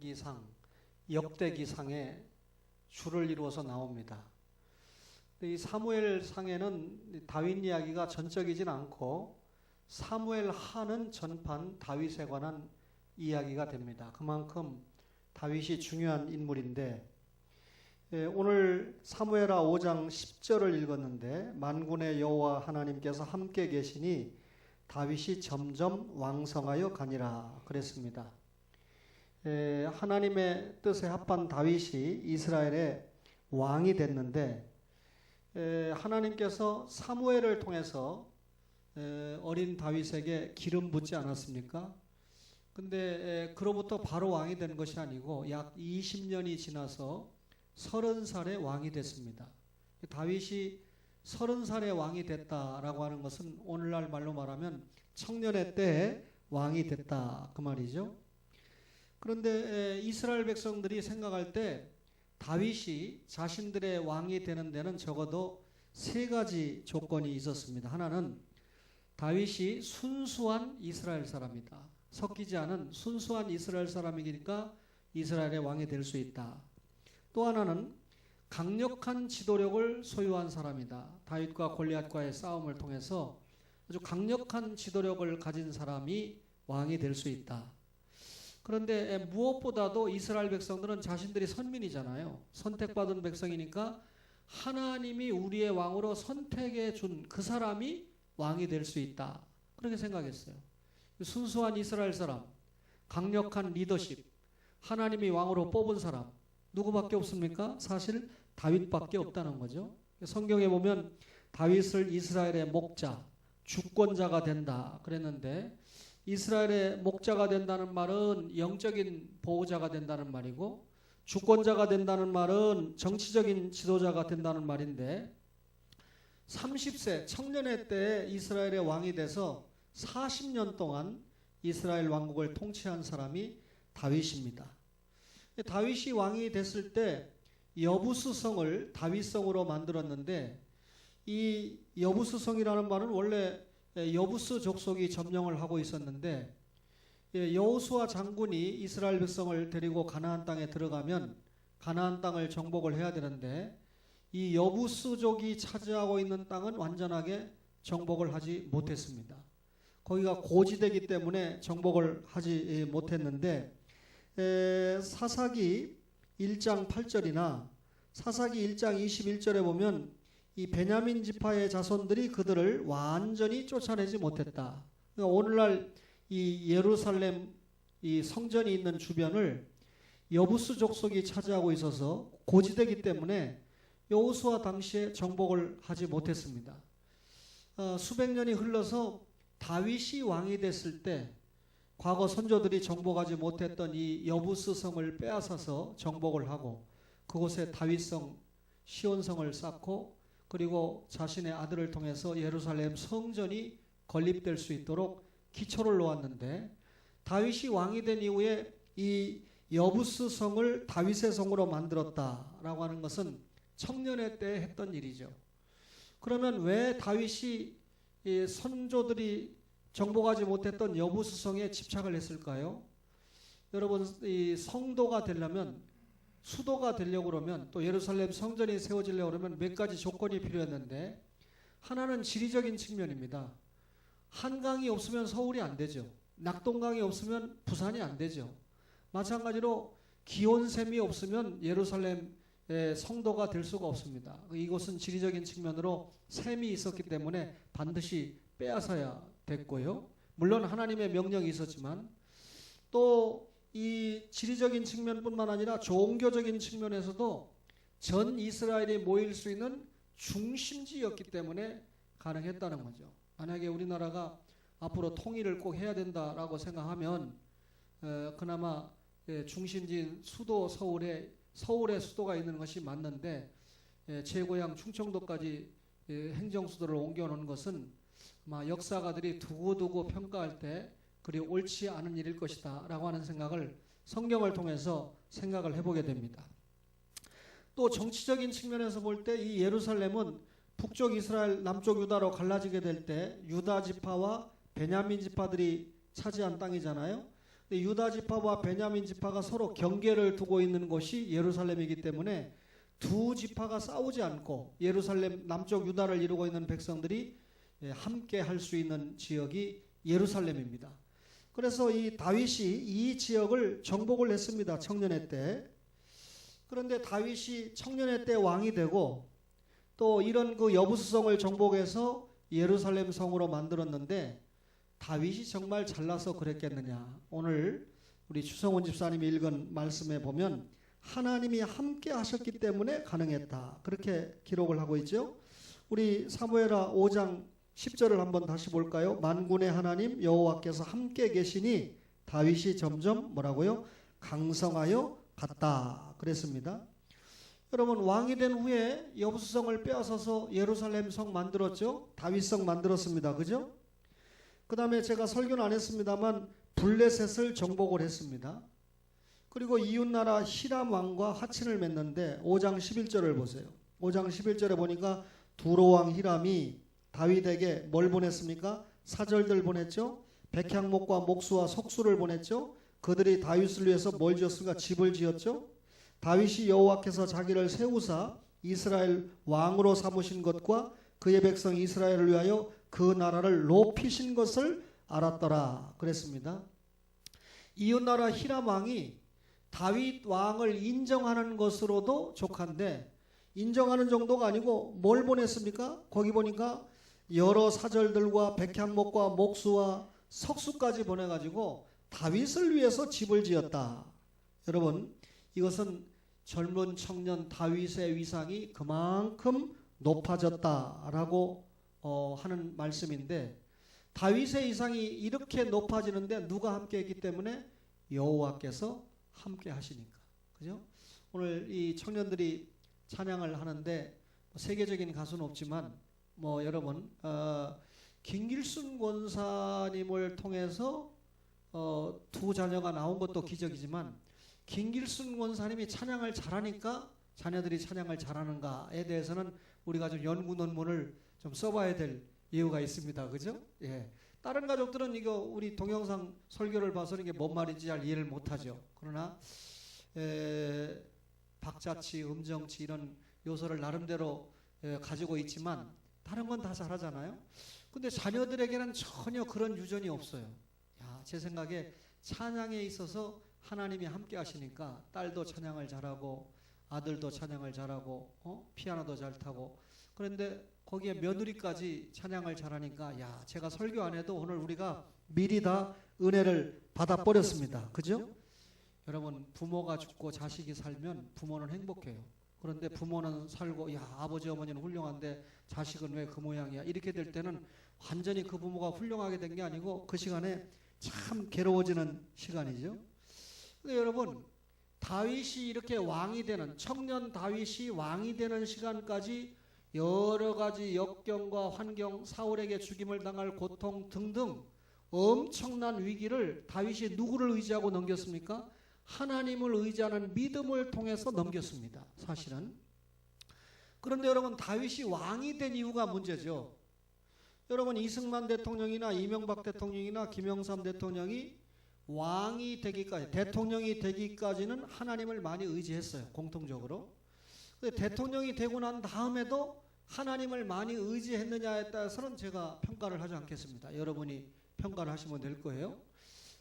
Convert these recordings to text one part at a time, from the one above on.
사무엘상기상, 역대기상에 줄을 이루어서 나옵니다. 이 사무엘상에는 다윗 이야기가 전적이진 않고 사무엘 하는 전판 다윗에 관한 이야기가 됩니다. 그만큼 다윗이 중요한 인물인데, 오늘 사무엘하 5장 10절을 읽었는데 만군의 여호와 하나님께서 함께 계시니 다윗이 점점 왕성하여 가니라 그랬습니다. 하나님의 뜻에 합한 다윗이 이스라엘의 왕이 됐는데, 하나님께서 사무엘을 통해서 어린 다윗에게 기름 붓지 않았습니까? 근데 그로부터 바로 왕이 된 것이 아니고 약 20년이 지나서 30살에 왕이 됐습니다. 다윗이 30살에 왕이 됐다라고 하는 것은 오늘날 말로 말하면 청년의 때에 왕이 됐다 그 말이죠. 그런데 이스라엘 백성들이 생각할 때 다윗이 자신들의 왕이 되는 데는 적어도 세 가지 조건이 있었습니다. 하나는 다윗이 순수한 이스라엘 사람이다. 섞이지 않은 순수한 이스라엘 사람이니까 이스라엘의 왕이 될 수 있다. 또 하나는 강력한 지도력을 소유한 사람이다. 다윗과 골리앗과의 싸움을 통해서 아주 강력한 지도력을 가진 사람이 왕이 될 수 있다. 그런데 무엇보다도 이스라엘 백성들은 자신들이 선민이잖아요. 선택받은 백성이니까 하나님이 우리의 왕으로 선택해 준 그 사람이 왕이 될 수 있다. 그렇게 생각했어요. 순수한 이스라엘 사람, 강력한 리더십, 하나님이 왕으로 뽑은 사람 누구밖에 없습니까? 사실 다윗밖에 없다는 거죠. 성경에 보면 다윗을 이스라엘의 목자, 주권자가 된다 그랬는데, 이스라엘의 목자가 된다는 말은 영적인 보호자가 된다는 말이고, 주권자가 된다는 말은 정치적인 지도자가 된다는 말인데, 30세 청년의 때에 이스라엘의 왕이 돼서 40년 동안 이스라엘 왕국을 통치한 사람이 다윗입니다. 다윗이 왕이 됐을 때 여부스성을 다윗성으로 만들었는데, 이 여부스성이라는 말은 원래 여부스 족속이 점령을 하고 있었는데, 여호수아 장군이 이스라엘 백성을 데리고 가나안 땅에 들어가면 가나안 땅을 정복을 해야 되는데, 이 여부스족이 차지하고 있는 땅은 완전하게 정복을 하지 못했습니다. 거기가 고지대이기 때문에 정복을 하지 못했는데, 사사기 1장 8절이나 사사기 1장 21절에 보면 이 베냐민 지파의 자손들이 그들을 완전히 쫓아내지 못했다. 그러니까 오늘날 이 예루살렘 이 성전이 있는 주변을 여부스 족속이 차지하고 있어서 고지대이기 때문에 여호수아 당시에 정복을 하지 못했습니다. 수백 년이 흘러서 다윗이 왕이 됐을 때 과거 선조들이 정복하지 못했던 이 여부스 성을 빼앗아서 정복을 하고 그곳에 다윗성 시온성을 쌓고, 그리고 자신의 아들을 통해서 예루살렘 성전이 건립될 수 있도록 기초를 놓았는데, 다윗이 왕이 된 이후에 이 여부스 성을 다윗의 성으로 만들었다라고 하는 것은 청년의 때 했던 일이죠. 그러면 왜 다윗이 이 선조들이 정복하지 못했던 여부스성에 집착을 했을까요? 여러분, 이 성도가 되려면, 수도가 되려고 그러면, 또 예루살렘 성전이 세워지려고 그러면 몇 가지 조건이 필요했는데, 하나는 지리적인 측면입니다. 한강이 없으면 서울이 안 되죠. 낙동강이 없으면 부산이 안 되죠. 마찬가지로 기온샘이 없으면 예루살렘 성도가 될 수가 없습니다. 이곳은 지리적인 측면으로 샘이 있었기 때문에 반드시 빼앗아야 됐고요. 물론 하나님의 명령이 있었지만, 또 이 지리적인 측면뿐만 아니라 종교적인 측면에서도 전 이스라엘이 모일 수 있는 중심지였기 때문에 가능했다는 거죠. 만약에 우리나라가 앞으로 통일을 꼭 해야 된다라고 생각하면 그나마 중심지인 수도 서울의 수도가 있는 것이 맞는데, 제 고향 충청도까지 행정수도를 옮겨놓은 것은 아마 역사가들이 두고두고 평가할 때 그리 옳지 않은 일일 것이다 라고 하는 생각을 성경을 통해서 생각을 해보게 됩니다. 또 정치적인 측면에서 볼 때 이 예루살렘은 북쪽 이스라엘, 남쪽 유다로 갈라지게 될 때 유다 지파와 베냐민 지파들이 차지한 땅이잖아요. 근데 유다 지파와 베냐민 지파가 서로 경계를 두고 있는 곳이 예루살렘이기 때문에 두 지파가 싸우지 않고 예루살렘 남쪽 유다를 이루고 있는 백성들이 함께 할 수 있는 지역이 예루살렘입니다. 그래서 이 다윗이 이 지역을 정복을 했습니다. 청년의 때. 그런데 다윗이 청년의 때 왕이 되고 또 이런 그 여부수성을 정복해서 예루살렘 성으로 만들었는데 다윗이 정말 잘나서 그랬겠느냐. 오늘 우리 추성훈 집사님이 읽은 말씀에 보면 하나님이 함께 하셨기 때문에 가능했다. 그렇게 기록을 하고 있죠. 우리 사무엘하 5장 10절을 한번 다시 볼까요? 만군의 하나님 여호와께서 함께 계시니 다윗이 점점 뭐라고요? 강성하여 갔다. 그랬습니다. 여러분 왕이 된 후에 여부수성을 빼앗아서 예루살렘 성 만들었죠. 다윗성 만들었습니다. 그죠? 그 다음에 제가 설교는 안 했습니다만 블레셋을 정복을 했습니다. 그리고 이웃나라 히람 왕과 하친을 맺는데 5장 11절을 보세요. 5장 11절에 보니까 두로왕 히람이 다윗에게 뭘 보냈습니까? 사절들 보냈죠. 백향목과 목수와 석수를 보냈죠. 그들이 다윗을 위해서 뭘 지었습니까? 집을 지었죠. 다윗이 여호와께서 자기를 세우사 이스라엘 왕으로 삼으신 것과 그의 백성 이스라엘을 위하여 그 나라를 높이신 것을 알았더라. 그랬습니다. 이웃나라 히람 왕이 다윗 왕을 인정하는 것으로도 족한데 인정하는 정도가 아니고 뭘 보냈습니까? 거기 보니까 여러 사절들과 백향목과 목수와 석수까지 보내가지고 다윗을 위해서 집을 지었다. 여러분 이것은 젊은 청년 다윗의 위상이 그만큼 높아졌다라고 하는 말씀인데 다윗의 위상이 이렇게 높아지는데 누가 함께 했기 때문에 여호와께서 함께 하시니까. 그죠? 오늘 이 청년들이 찬양을 하는데 세계적인 가수는 없지만 뭐 여러분 김길순 권사님을 통해서 두 자녀가 나온 것도 기적이지만 김길순 권사님이 찬양을 잘하니까 자녀들이 찬양을 잘하는가에 대해서는 우리가 좀 연구 논문을 좀 써봐야 될 이유가 있습니다. 그죠? 예. 다른 가족들은 이거 우리 동영상 설교를 봐서는 이게 뭔 말인지 잘 이해를 못하죠. 그러나 박자치, 음정치 이런 요소를 나름대로 가지고 있지만 다른 건 다 잘하잖아요. 근데 자녀들에게는 전혀 그런 유전이 없어요. 야, 제 생각에 찬양에 있어서 하나님이 함께 하시니까 딸도 찬양을 잘하고 아들도 찬양을 잘하고 피아노도 잘 타고 그런데 거기에 며느리까지 찬양을 잘하니까 야 제가 설교 안 해도 오늘 우리가 미리 다 은혜를 받아버렸습니다. 그죠? 여러분 부모가 죽고 자식이 살면 부모는 행복해요. 그런데 부모는 살고 야 아버지 어머니는 훌륭한데 자식은 왜 그 모양이야 이렇게 될 때는 완전히 그 부모가 훌륭하게 된 게 아니고 그 시간에 참 괴로워지는 시간이죠. 근데 여러분 다윗이 이렇게 왕이 되는 청년 다윗이 왕이 되는 시간까지 여러 가지 역경과 환경 사울에게 죽임을 당할 고통 등등 엄청난 위기를 다윗이 누구를 의지하고 넘겼습니까? 하나님을 의지하는 믿음을 통해서 넘겼습니다. 사실은. 그런데 여러분 다윗이 왕이 된 이유가 문제죠. 여러분 이승만 대통령이나 이명박 대통령이나 김영삼 대통령이 왕이 되기까지 대통령이 되기까지는 하나님을 많이 의지했어요. 공통적으로. 근데 대통령이 되고 난 다음에도 하나님을 많이 의지했느냐에 따라서는 제가 평가를 하지 않겠습니다. 여러분이 평가를 하시면 될 거예요.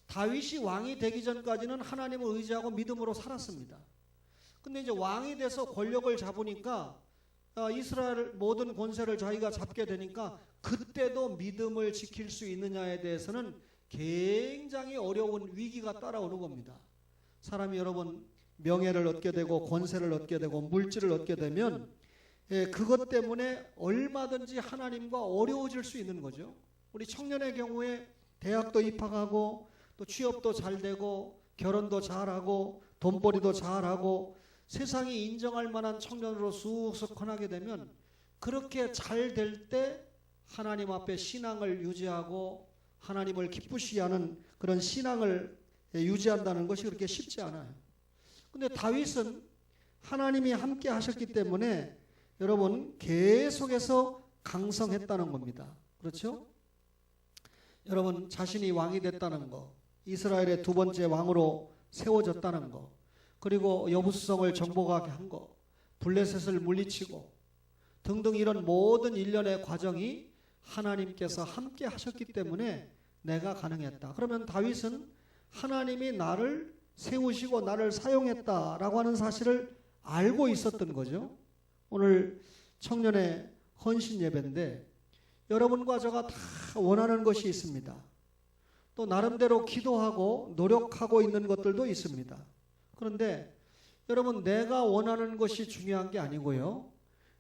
다윗이 왕이 되기 전까지는 하나님을 의지하고 믿음으로 살았습니다. 근데 이제 왕이 돼서 권력을 잡으니까 이스라엘 모든 권세를 자기가 잡게 되니까 그때도 믿음을 지킬 수 있느냐에 대해서는 굉장히 어려운 위기가 따라오는 겁니다. 사람이 여러분 명예를 얻게 되고 권세를 얻게 되고 물질을 얻게 되면 그것 때문에 얼마든지 하나님과 어려워질 수 있는 거죠. 우리 청년의 경우에 대학도 입학하고 또 취업도 잘 되고 결혼도 잘하고 돈벌이도 잘하고 세상이 인정할 만한 청년으로 쑥쑥 커나게 되면 그렇게 잘 될 때 하나님 앞에 신앙을 유지하고 하나님을 기쁘시게 하는 그런 신앙을 유지한다는 것이 그렇게 쉽지 않아요. 근데 다윗은 하나님이 함께 하셨기 때문에 여러분 계속해서 강성했다는 겁니다. 그렇죠? 여러분 자신이 왕이 됐다는 거 이스라엘의 두 번째 왕으로 세워졌다는 거, 그리고 여부수성을 정복하게 한 거, 블레셋을 물리치고 등등 이런 모든 일련의 과정이 하나님께서 함께 하셨기 때문에 내가 가능했다. 그러면 다윗은 하나님이 나를 세우시고 나를 사용했다라고 하는 사실을 알고 있었던 거죠. 오늘 청년의 헌신 예배인데 여러분과 저가 다 원하는 것이 있습니다. 또 나름대로 기도하고 노력하고 있는 것들도 있습니다. 그런데 여러분, 내가 원하는 것이 중요한 게 아니고요,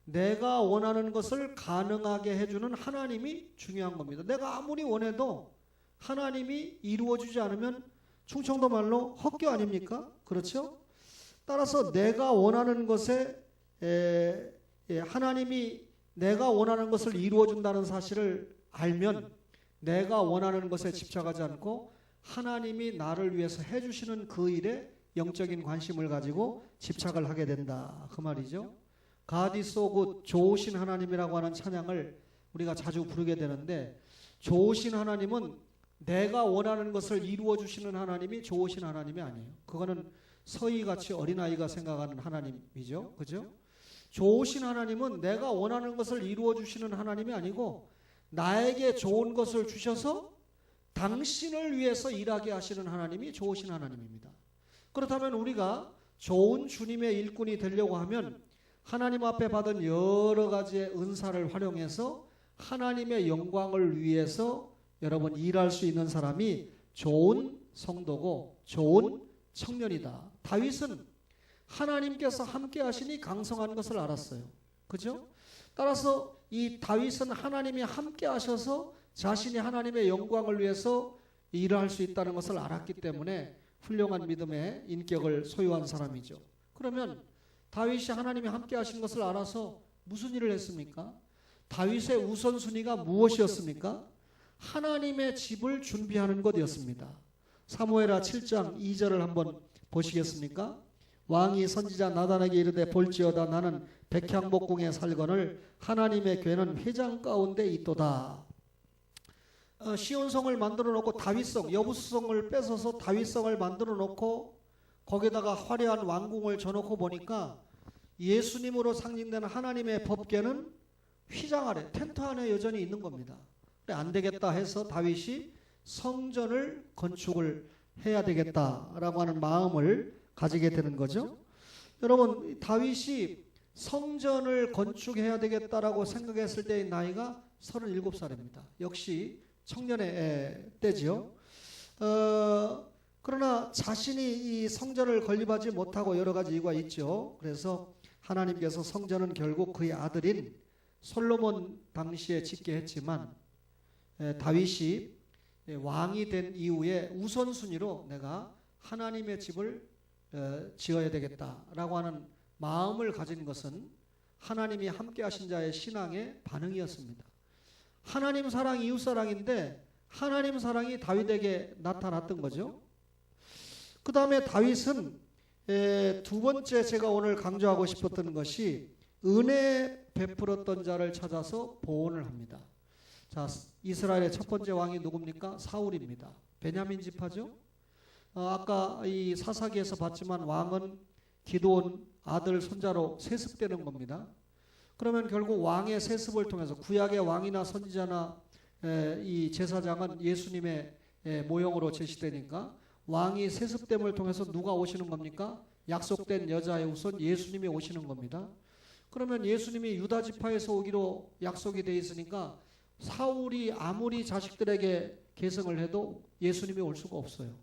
내가 원하는 것을 가능하게 해주는 하나님이 중요한 겁니다. 내가 아무리 원해도 하나님이 이루어주지 않으면 충청도 말로 헛교 아닙니까? 그렇죠? 따라서 내가 원하는 것에 하나님이 내가 원하는 것을 이루어준다는 사실을 알면 내가 원하는 것에 집착하지 않고 하나님이 나를 위해서 해주시는 그 일에 영적인 관심을 가지고 집착을 하게 된다, 그 말이죠. God is so good, 좋으신 하나님이라고 하는 찬양을 우리가 자주 부르게 되는데, 좋으신 하나님은 내가 원하는 것을 이루어 주시는 하나님이 좋으신 하나님이 아니에요. 그거는 서희같이 어린아이가 생각하는 하나님이죠. 그죠? 좋으신 하나님은 내가 원하는 것을 이루어 주시는 하나님이 아니고 나에게 좋은 것을 주셔서 당신을 위해서 일하게 하시는 하나님이 좋으신 하나님입니다. 그렇다면 우리가 좋은 주님의 일꾼이 되려고 하면 하나님 앞에 받은 여러 가지의 은사를 활용해서 하나님의 영광을 위해서 여러분 일할 수 있는 사람이 좋은 성도고 좋은 청년이다. 다윗은 하나님께서 함께 하시니 강성한 것을 알았어요. 그죠? 따라서 이 다윗은 하나님이 함께 하셔서 자신이 하나님의 영광을 위해서 일할 수 있다는 것을 알았기 때문에 훌륭한 믿음의 인격을 소유한 사람이죠. 그러면 다윗이 하나님이 함께 하신 것을 알아서 무슨 일을 했습니까? 다윗의 우선순위가 무엇이었습니까? 하나님의 집을 준비하는 것이었습니다. 사무엘하 7장 2절을 한번 보시겠습니까? 왕이 선지자 나단에게 이르되 볼지어다 나는 백향목궁에 살거늘 하나님의 궤는 회장 가운데 있도다. 시온성을 만들어 놓고 다윗성, 여부수성을 뺏어서 다윗성을 만들어 놓고 거기다가 화려한 왕궁을 져놓고 보니까 예수님으로 상징되는 하나님의 법궤는 휘장 아래, 텐트 안에 여전히 있는 겁니다. 그래, 안 되겠다 해서 다윗이 성전을 건축을 해야 되겠다라고 하는 마음을 가지게 되는 거죠. 여러분, 다윗이 성전을 건축해야 되겠다라고 생각했을 때의 나이가 37살입니다. 역시 청년의 때지요. 그러나 자신이 이 성전을 건립하지 못하고 여러 가지 이유가 있죠. 그래서 하나님께서 성전은 결국 그의 아들인 솔로몬 당시에 짓게 했지만 다윗이 왕이 된 이후에 우선순위로 내가 하나님의 집을 지어야 되겠다라고 하는 마음을 가진 것은 하나님이 함께 하신 자의 신앙의 반응이었습니다. 하나님 사랑, 이웃 사랑인데 하나님 사랑이 다윗에게 나타났던 거죠. 그 다음에 다윗은 두 번째 제가 오늘 강조하고 싶었던 것이 은혜 베풀었던 자를 찾아서 보호를 합니다. 자, 이스라엘의 첫 번째 왕이 누굽니까? 사울입니다. 베냐민 지파죠. 아까 이 사사기에서 봤지만 왕은 기드온 아들 손자로 세습되는 겁니다. 그러면 결국 왕의 세습을 통해서 구약의 왕이나 선지자나 이 제사장은 예수님의 모형으로 제시되니까 왕이 세습됨을 통해서 누가 오시는 겁니까? 약속된 여자의 우선 예수님이 오시는 겁니다. 그러면 예수님이 유다 지파에서 오기로 약속이 돼 있으니까 사울이 아무리 자식들에게 계승을 해도 예수님이 올 수가 없어요.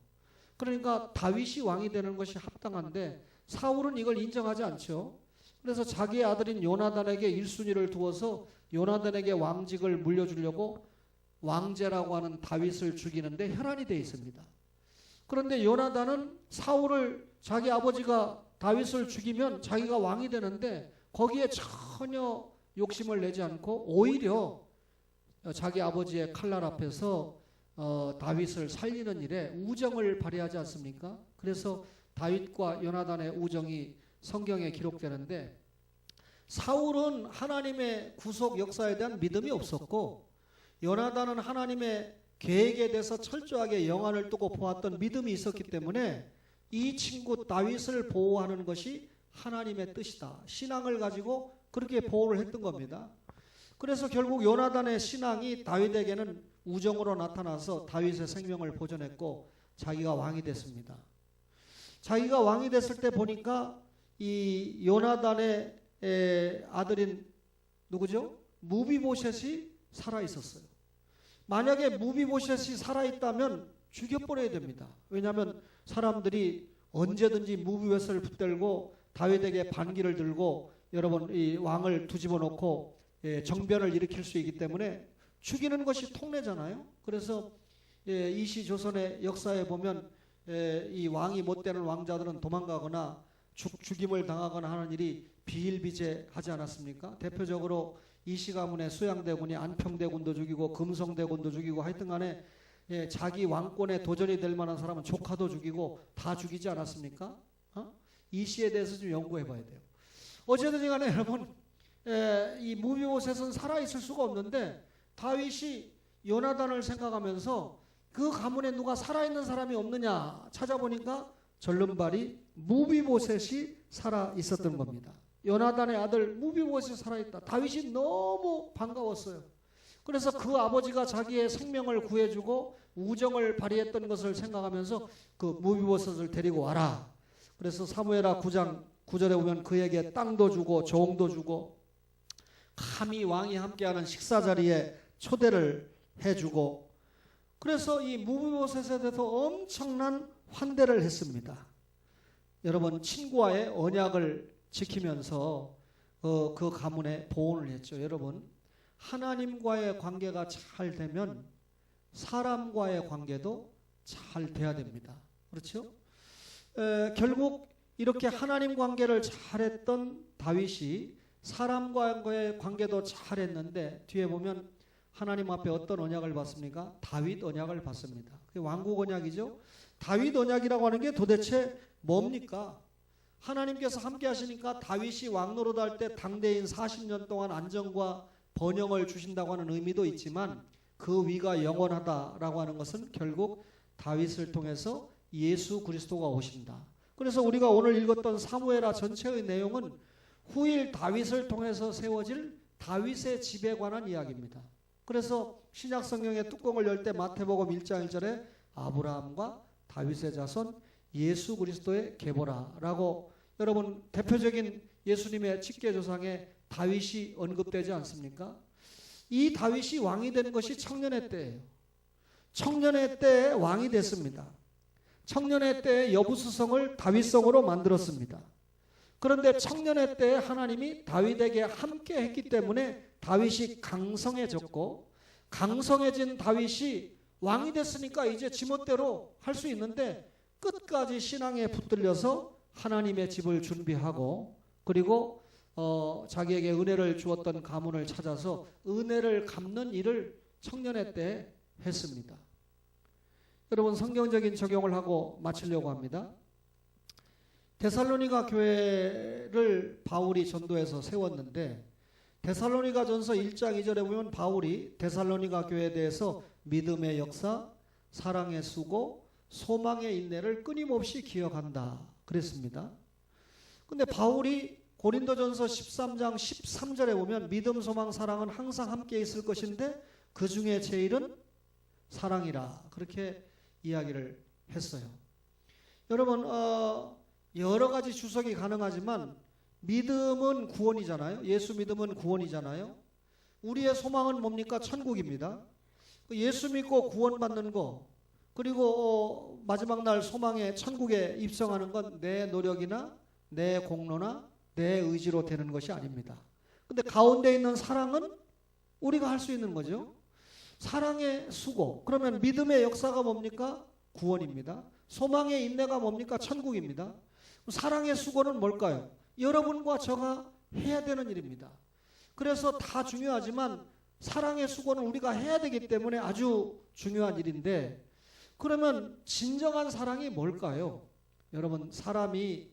그러니까 다윗이 왕이 되는 것이 합당한데 사울은 이걸 인정하지 않죠. 그래서 자기의 아들인 요나단에게 1순위를 두어서 요나단에게 왕직을 물려주려고 왕제라고 하는 다윗을 죽이는데 혈안이 되어 있습니다. 그런데 요나단은 사울을, 자기 아버지가 다윗을 죽이면 자기가 왕이 되는데 거기에 전혀 욕심을 내지 않고 오히려 자기 아버지의 칼날 앞에서 다윗을 살리는 일에 우정을 발휘하지 않습니까? 그래서 다윗과 요나단의 우정이 성경에 기록되는데 사울은 하나님의 구속 역사에 대한 믿음이 없었고 요나단은 하나님의 계획에 대해서 철저하게 영안을 두고 보았던 믿음이 있었기 때문에 이 친구 다윗을 보호하는 것이 하나님의 뜻이다. 신앙을 가지고 그렇게 보호를 했던 겁니다. 그래서 결국 요나단의 신앙이 다윗에게는 우정으로 나타나서 다윗의 생명을 보존했고 자기가 왕이 됐습니다. 자기가 왕이 됐을 때 보니까 이 요나단의 아들인 누구죠? 무비보셋이 살아 있었어요. 만약에 무비보셋이 살아 있다면 죽여버려야 됩니다. 왜냐하면 사람들이 언제든지 무비보셋을 붙들고 다윗에게 반기를 들고 여러분 이 왕을 뒤집어 놓고 정변을 일으킬 수 있기 때문에 죽이는 것이 통례잖아요. 그래서 이시 조선의 역사에 보면 이 왕이 못 되는 왕자들은 도망가거나 죽임을 당하거나 하는 일이 비일비재하지 않았습니까? 대표적으로 이시 가문의 수양대군이 안평대군도 죽이고 금성대군도 죽이고 하여튼 간에 자기 왕권에 도전이 될 만한 사람은 조카도 죽이고 다 죽이지 않았습니까? 이시에 대해서 좀 연구해 봐야 돼요. 어쨌든 간에 여러분 이 무비보셋은 살아있을 수가 없는데 다윗이 요나단을 생각하면서 그 가문에 누가 살아있는 사람이 없느냐 찾아보니까 절름발이 무비보셋이 살아있었던 겁니다. 요나단의 아들 무비보셋이 살아있다. 다윗이 너무 반가웠어요. 그래서 그 아버지가 자기의 생명을 구해주고 우정을 발휘했던 것을 생각하면서 그 무비보셋을 데리고 와라. 그래서 사무엘하 9장 9절에 보면 그에게 땅도 주고 종도 주고 감히 왕이 함께하는 식사 자리에 초대를 해주고 그래서 이 무비보셋에 대해서 엄청난 환대를 했습니다. 여러분 친구와의 언약을 지키면서 그 가문에 보온을 했죠. 여러분 하나님과의 관계가 잘 되면 사람과의 관계도 잘 돼야 됩니다. 그렇죠? 결국 이렇게 하나님 관계를 잘했던 다윗이 사람과의 관계도 잘했는데 뒤에 보면 하나님 앞에 어떤 언약을 받습니까? 다윗 언약을 받습니다. 그게 왕국 언약이죠. 다윗 언약이라고 하는 게 도대체 뭡니까? 하나님께서 함께 하시니까 다윗이 왕노릇 할 때 당대인 40년 동안 안정과 번영을 주신다고 하는 의미도 있지만 그 위가 영원하다라고 하는 것은 결국 다윗을 통해서 예수 그리스도가 오신다. 그래서 우리가 오늘 읽었던 사무엘하 전체의 내용은 후일 다윗을 통해서 세워질 다윗의 집에 관한 이야기입니다. 그래서 신약 성경의 뚜껑을 열 때 마태복음 1장 1절에 아브라함과 다윗의 자손 예수 그리스도의 계보라라고 여러분 대표적인 예수님의 직계조상에 다윗이 언급되지 않습니까? 이 다윗이 왕이 된 것이 청년의 때예요. 청년의 때에 왕이 됐습니다. 청년의 때에 여부수성을 다윗성으로 만들었습니다. 그런데 청년의 때에 하나님이 다윗에게 함께 했기 때문에 다윗이 강성해졌고 강성해진 다윗이 왕이 됐으니까 이제 지멋대로 할 수 있는데 끝까지 신앙에 붙들려서 하나님의 집을 준비하고 그리고 자기에게 은혜를 주었던 가문을 찾아서 은혜를 갚는 일을 청년의 때 했습니다. 여러분 성경적인 적용을 하고 마치려고 합니다. 데살로니가 교회를 바울이 전도해서 세웠는데 데살로니가전서 1장 2절에 보면 바울이 데살로니가 교회에 대해서 믿음의 역사, 사랑의 수고, 소망의 인내를 끊임없이 기억한다 그랬습니다. 근데 바울이 고린도전서 13장 13절에 보면 믿음, 소망, 사랑은 항상 함께 있을 것인데 그 중에 제일은 사랑이라 그렇게 이야기를 했어요. 여러분 여러 가지 주석이 가능하지만 믿음은 구원이잖아요. 예수 믿음은 구원이잖아요. 우리의 소망은 뭡니까? 천국입니다. 예수 믿고 구원받는 거 그리고 마지막 날 소망의 천국에 입성하는 건 내 노력이나 내 공로나 내 의지로 되는 것이 아닙니다. 근데 가운데 있는 사랑은 우리가 할 수 있는 거죠. 사랑의 수고. 그러면 믿음의 역사가 뭡니까? 구원입니다. 소망의 인내가 뭡니까? 천국입니다. 사랑의 수고는 뭘까요? 여러분과 저가 해야 되는 일입니다. 그래서 다 중요하지만 사랑의 수고는 우리가 해야 되기 때문에 아주 중요한 일인데 그러면 진정한 사랑이 뭘까요? 여러분 사람이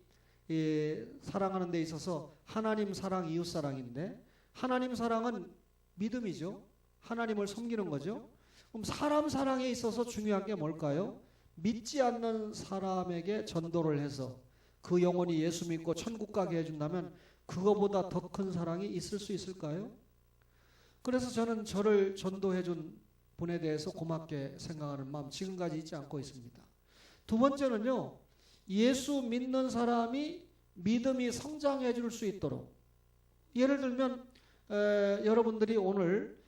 사랑하는 데 있어서 하나님 사랑, 이웃 사랑인데 하나님 사랑은 믿음이죠. 하나님을 섬기는 거죠. 그럼 사람 사랑에 있어서 중요한 게 뭘까요? 믿지 않는 사람에게 전도를 해서 그 영혼이 예수 믿고 천국 가게 해준다면 그거보다 더 큰 사랑이 있을 수 있을까요? 그래서 저는 저를 전도해준 분에 대해서 고맙게 생각하는 마음 지금까지 잊지 않고 있습니다. 두 번째는요, 예수 믿는 사람이 믿음이 성장해 줄 수 있도록, 예를 들면 여러분들이 오늘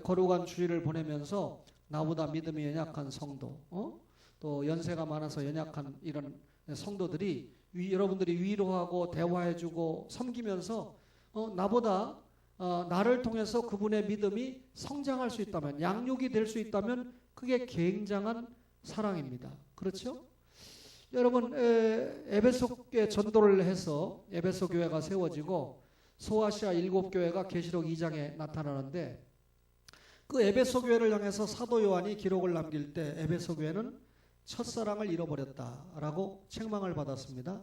거룩한 주일을 보내면서 나보다 믿음이 연약한 성도, 또 연세가 많아서 연약한 이런 성도들이 여러분들이 위로하고 대화해주고 섬기면서 나보다 나를 통해서 그분의 믿음이 성장할 수 있다면, 양육이 될 수 있다면 그게 굉장한 사랑입니다. 그렇죠? 여러분, 에베소에 전도를 해서 에베소 교회가 세워지고 소아시아 7교회가 계시록 2장에 나타나는데, 그 에베소 교회를 향해서 사도 요한이 기록을 남길 때 에베소 교회는 첫사랑을 잃어버렸다라고 책망을 받았습니다.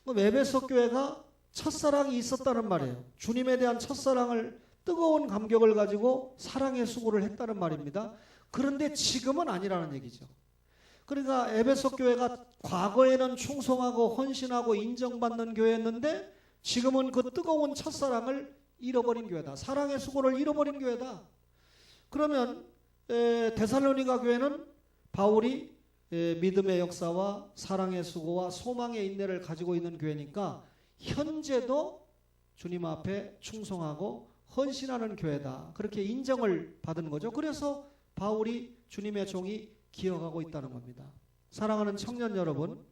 그럼 에베소 교회가 첫사랑이 있었다는 말이에요. 주님에 대한 첫사랑을, 뜨거운 감격을 가지고 사랑의 수고를 했다는 말입니다. 그런데 지금은 아니라는 얘기죠. 그러니까 에베소 교회가 과거에는 충성하고 헌신하고 인정받는 교회였는데 지금은 그 뜨거운 첫사랑을 잃어버린 교회다. 사랑의 수고를 잃어버린 교회다. 그러면 데살로니가 교회는 바울이 믿음의 역사와 사랑의 수고와 소망의 인내를 가지고 있는 교회니까 현재도 주님 앞에 충성하고 헌신하는 교회다. 그렇게 인정을 받은 거죠. 그래서 바울이 주님의 종이 기억하고 있다는 겁니다. 사랑하는 청년 여러분,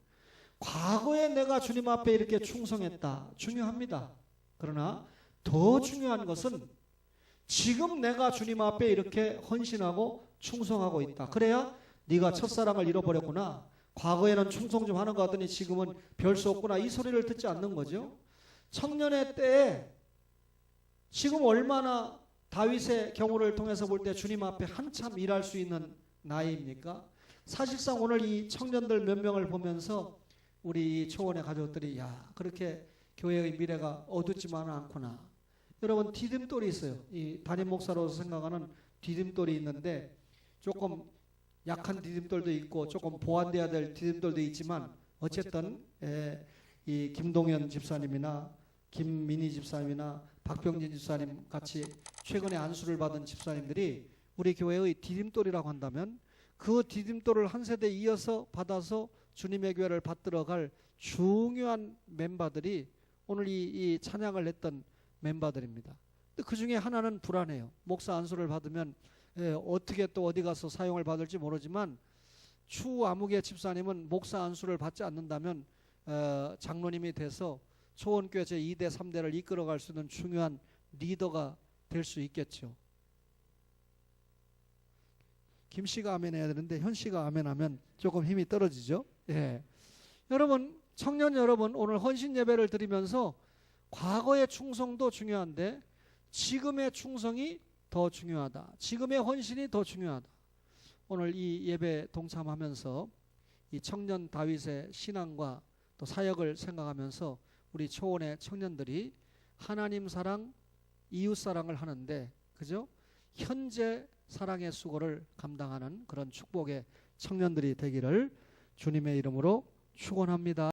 과거에 내가 주님 앞에 이렇게 충성했다. 중요합니다. 그러나 더 중요한 것은 지금 내가 주님 앞에 이렇게 헌신하고 충성하고 있다. 그래야 네가 첫사랑을 잃어버렸구나. 과거에는 충성 좀 하는 것 같더니 지금은 별 수 없구나. 이 소리를 듣지 않는 거죠. 청년의 때에 지금 얼마나 다윗의 경우를 통해서 볼 때 주님 앞에 한참 일할 수 있는 나이입니까? 사실상 오늘 이 청년들 몇 명을 보면서 우리 초원의 가족들이 그렇게 교회의 미래가 어둡지만은 않구나. 여러분, 디딤돌이 있어요. 이 담임 목사로서 생각하는 디딤돌이 있는데 조금 약한 디딤돌도 있고 조금 보완돼야 될 디딤돌도 있지만 어쨌든 이 김동현 집사님이나 김민희 집사님이나 박병진 집사님 같이 최근에 안수를 받은 집사님들이 우리 교회의 디딤돌이라고 한다면 그 디딤돌을 한 세대 이어서 받아서 주님의 교회를 받들어갈 중요한 멤버들이 오늘 이 찬양을 했던 멤버들입니다. 근데 그 중에 하나는 불안해요. 목사 안수를 받으면 어떻게 또 어디 가서 사용을 받을지 모르지만 추아무개 집사님은 목사 안수를 받지 않는다면 장로님이 돼서 초원교회 제2대 3대를 이끌어갈 수 있는 중요한 리더가 될 수 있겠죠. 김씨가 아멘 해야 되는데 현씨가 아멘 하면 조금 힘이 떨어지죠. 여러분, 청년 여러분, 오늘 헌신 예배를 드리면서 과거의 충성도 중요한데 지금의 충성이 더 중요하다. 지금의 헌신이 더 중요하다. 오늘 이 예배 동참하면서 이 청년 다윗의 신앙과 또 사역을 생각하면서 우리 초원의 청년들이 하나님 사랑, 이웃 사랑을 하는데, 그죠? 현재 사랑의 수고를 감당하는 그런 축복의 청년들이 되기를 주님의 이름으로 축원합니다.